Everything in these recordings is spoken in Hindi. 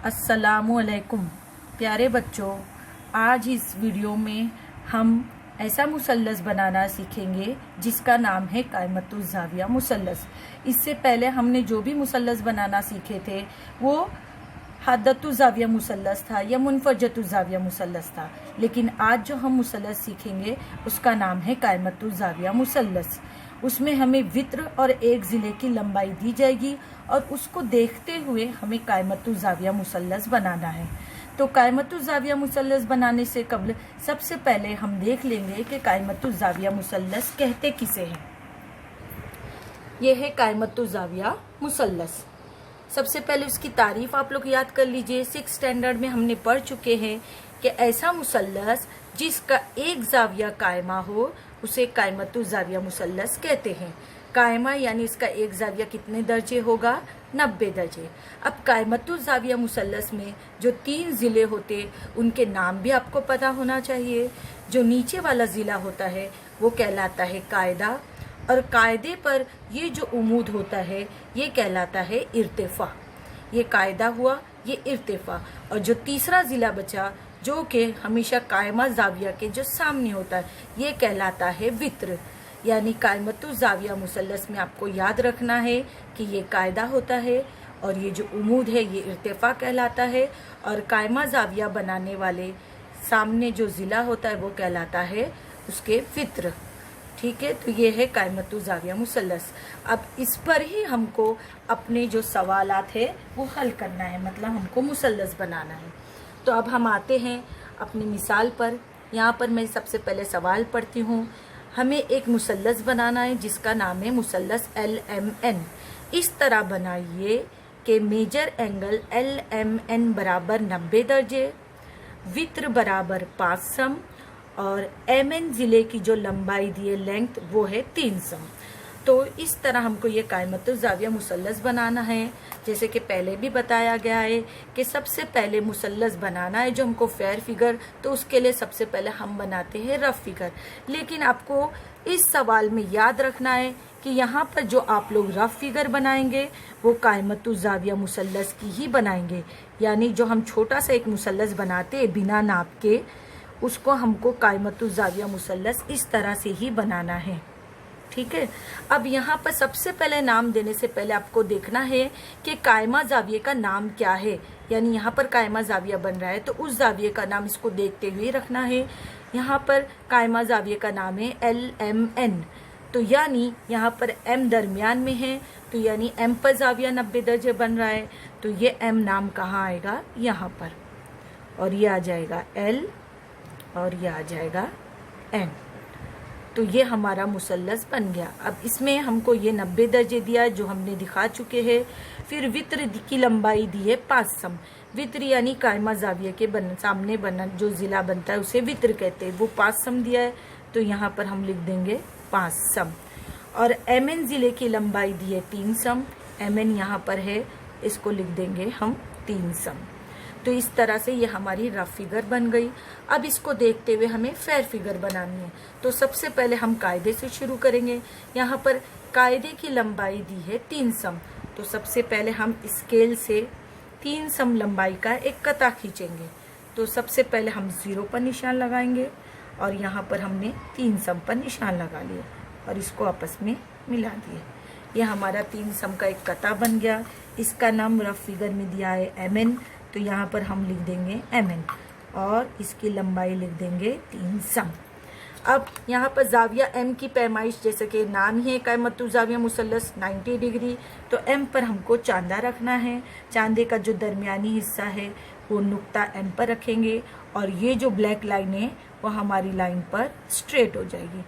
अस्सलामुअलैकुम प्यारे बच्चों, आज इस वीडियो में हम ऐसा मुसल्लस बनाना सीखेंगे जिसका नाम है कायमतुज़्ज़ाविया मुसल्लस। इससे पहले हमने जो भी मुसल्लस बनाना सीखे थे वो हद्दतुज़्ज़ाविया मुसल्लस था या मुनफरजतुज़्ज़ाविया मुसल्लस था, लेकिन आज जो हम मुसल्लस सीखेंगे उसका नाम है कायमतुज़्ज़ाविया मुसल्लस। उसमें हमें वित्र और एक ज़िले की लंबाई दी जाएगी और उसको देखते हुए हमें कायमतुज़्ज़ाविया मुसल्लस बनाना है। तो कायमतुज़्ज़ाविया मुसल्लस बनाने से कबल सबसे पहले हम देख लेंगे कि कायमतुज़्ज़ाविया मुसल्लस कहते किसे हैं। यह है कायमतुज़्ज़ाविया मुसल्लस। सबसे पहले उसकी तारीफ आप लोग याद कर लीजिए। 6th स्टैंडर्ड में हमने पढ़ चुके हैं कि ऐसा मुसल्लस जिसका एक जाविया कायमा हो उसे कायमतुज़्ज़ाविया मुसल्लस कहते हैं। कायमा यानी इसका एक जाविया कितने दर्जे होगा? 90 दर्जे। अब कायमतुज़्ज़ाविया मुसल्लस में जो 3 ज़िले होते उनके नाम भी आपको पता होना चाहिए। जो नीचे वाला ज़िला होता है वो कहलाता है कायदा, और कायदे पर ये जो उमूद होता है ये कहलाता है इर्तिफा। ये कायदा हुआ, ये इर्तिफा। और जो तीसरा ज़िला बचा जो कि हमेशा कायमा जाविया के जो सामने होता है ये कहलाता है वित्र। यानी कायमतुज़्ज़ाविया मुसल्लस में आपको याद रखना है कि ये कायदा होता है और ये जो उमूद है ये इर्तिफा कहलाता है, और कायमा जाविया बनाने वाले सामने जो ज़िला होता है वो कहलाता है उसके वित्र। ठीक है, तो ये है कायमतुज़्ज़ाविया मुसल्लस। अब इस पर ही हमको अपने जो सवालात है वो हल करना है, मतलब हमको मुसल्लस बनाना है। तो अब हम आते हैं अपनी मिसाल पर। यहाँ पर मैं सबसे पहले सवाल पढ़ती हूँ। हमें एक मुसल्लस बनाना है जिसका नाम है मुसल्लस LMN। इस तरह बनाइए कि मेजर एंगल LMN बराबर 90 दर्जे, वित्र बराबर 5 सम, और MN ज़िले की जो लंबाई दी है लेंथ वो है 3 सम। तो इस तरह हमको ये कायमतुज़्ज़ाविया मुसल्लस बनाना है। जैसे कि पहले भी बताया गया है कि सबसे पहले मुसल्लस बनाना है जो हमको फेयर फिगर, तो उसके लिए सबसे पहले हम बनाते हैं रफ फिगर। लेकिन आपको इस सवाल में याद रखना है कि यहाँ पर जो आप लोग रफ फिगर बनाएंगे वो कायमतुज़्ज़ाविया मुसल्लस की ही बनाएंगे। यानी जो हम छोटा सा एक मुसल्लस बनाते हैं बिना नाप के, उसको हमको कायमतुज़्ज़ाविया मुसल्लस इस तरह से ही बनाना है। ठीक है। अब यहाँ पर सबसे पहले नाम देने से पहले आपको देखना है कि कायमा जाविये का नाम क्या है। यानी यहाँ पर कायमा जाविया बन रहा है तो उस जाविये का नाम इसको देखते हुए रखना है। यहाँ पर कायमा जाविये का नाम है LMN। तो यानी यहाँ पर M दरमियान में है, तो यानी M पर जाविया 90 दर्जे बन रहा है, तो ये M नाम कहाँ आएगा? यहाँ पर। और ये आ जाएगा L और ये आ जाएगा N। तो ये हमारा मुसल्लस बन गया। अब इसमें हमको ये 90 दर्जे दिया जो हमने दिखा चुके हैं। फिर वित्र की लंबाई दी है 5 सम। वित्र यानी कायमा जाविया के सामने बना जो ज़िला बनता है उसे वित्र कहते हैं, वो 5 सम दिया है, तो यहाँ पर हम लिख देंगे 5 सम। और MN ज़िले की लंबाई दी है 3 सम। MN यहाँ पर है, इसको लिख देंगे हम 3 सम। तो इस तरह से ये हमारी रफ फिगर बन गई। अब इसको देखते हुए हमें फेयर फिगर बनानी है। तो सबसे पहले हम कायदे से शुरू करेंगे। यहाँ पर कायदे की लंबाई दी है 3 सम। तो सबसे पहले हम स्केल से 3 सम लंबाई का एक कता खींचेंगे। तो सबसे पहले हम 0 पर निशान लगाएंगे और यहाँ पर हमने 3 सम पर निशान लगा लिया और इसको आपस में मिला दिए। यह हमारा 3 सम का एक कता बन गया। इसका नाम रफ फिगर में दिया है MN, तो यहाँ पर हम लिख देंगे MN और इसकी लंबाई लिख देंगे 3 सम। अब यहाँ पर जाविया M की पैमाइश, जैसे कि नाम ही है कायमतुज़्ज़ाविया मुसल्लस 90 डिग्री, तो M पर हमको चांदा रखना है। चांदे का जो दरमियानी हिस्सा है वो नुक्ता M पर रखेंगे और ये जो ब्लैक लाइन है वो हमारी लाइन पर स्ट्रेट हो जाएगी।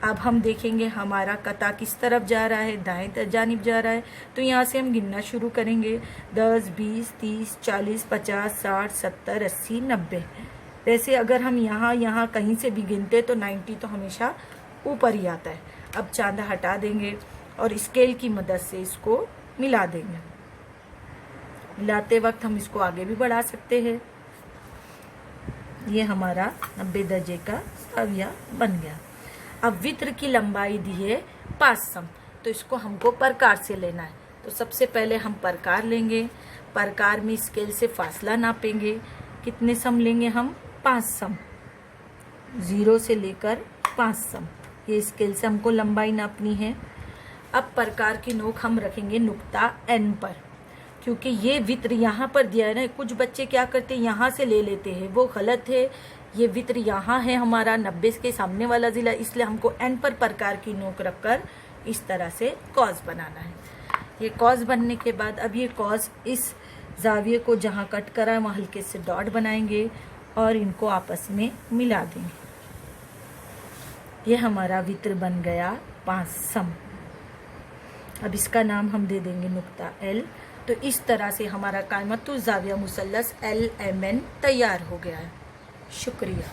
अब हम देखेंगे हमारा कता किस तरफ जा रहा है, दाएं जानिब जा रहा है। तो यहाँ से हम गिनना शुरू करेंगे 10, 20, 30, 40, 50, 60, 70, 80, 90। वैसे अगर हम यहाँ कहीं से भी गिनते तो 90 तो हमेशा ऊपर ही आता है। अब चांदा हटा देंगे और स्केल की मदद से इसको मिला देंगे। मिलाते वक्त हम इसको आगे भी बढ़ा सकते हैं। ये हमारा 90 दर्जे का जाविया बन गया। अब वित्र की लंबाई दी है 5 सम, तो इसको हमको प्रकार से लेना है। तो सबसे पहले हम प्रकार लेंगे। प्रकार में स्केल से फासला नापेंगे। कितने सम लेंगे हम? 5 सम, 0 से लेकर 5 सम। ये स्केल से हमको लंबाई नापनी है। अब प्रकार की नोक हम रखेंगे नुक्ता N पर, क्योंकि ये वित्र यहाँ पर दिया है ना। कुछ बच्चे क्या करते हैं, यहाँ से ले लेते हैं, वो गलत है। ये वित्र यहाँ है हमारा 90 के सामने वाला जिला, इसलिए हमको N पर प्रकार की नोक रखकर इस तरह से कॉस बनाना है। ये कॉस बनने के बाद अब ये कॉस इस जाविये को जहाँ कट करा है वहाँ हल्के से डॉट बनाएंगे और इनको आपस में मिला देंगे। ये हमारा वित्र बन गया 5 सम। अब इसका नाम हम दे देंगे नुक्ता L। तो इस तरह से हमारा कायमतुज़ ज़ाविया मुसल्लस LMN तैयार हो गया है। शुक्रिया।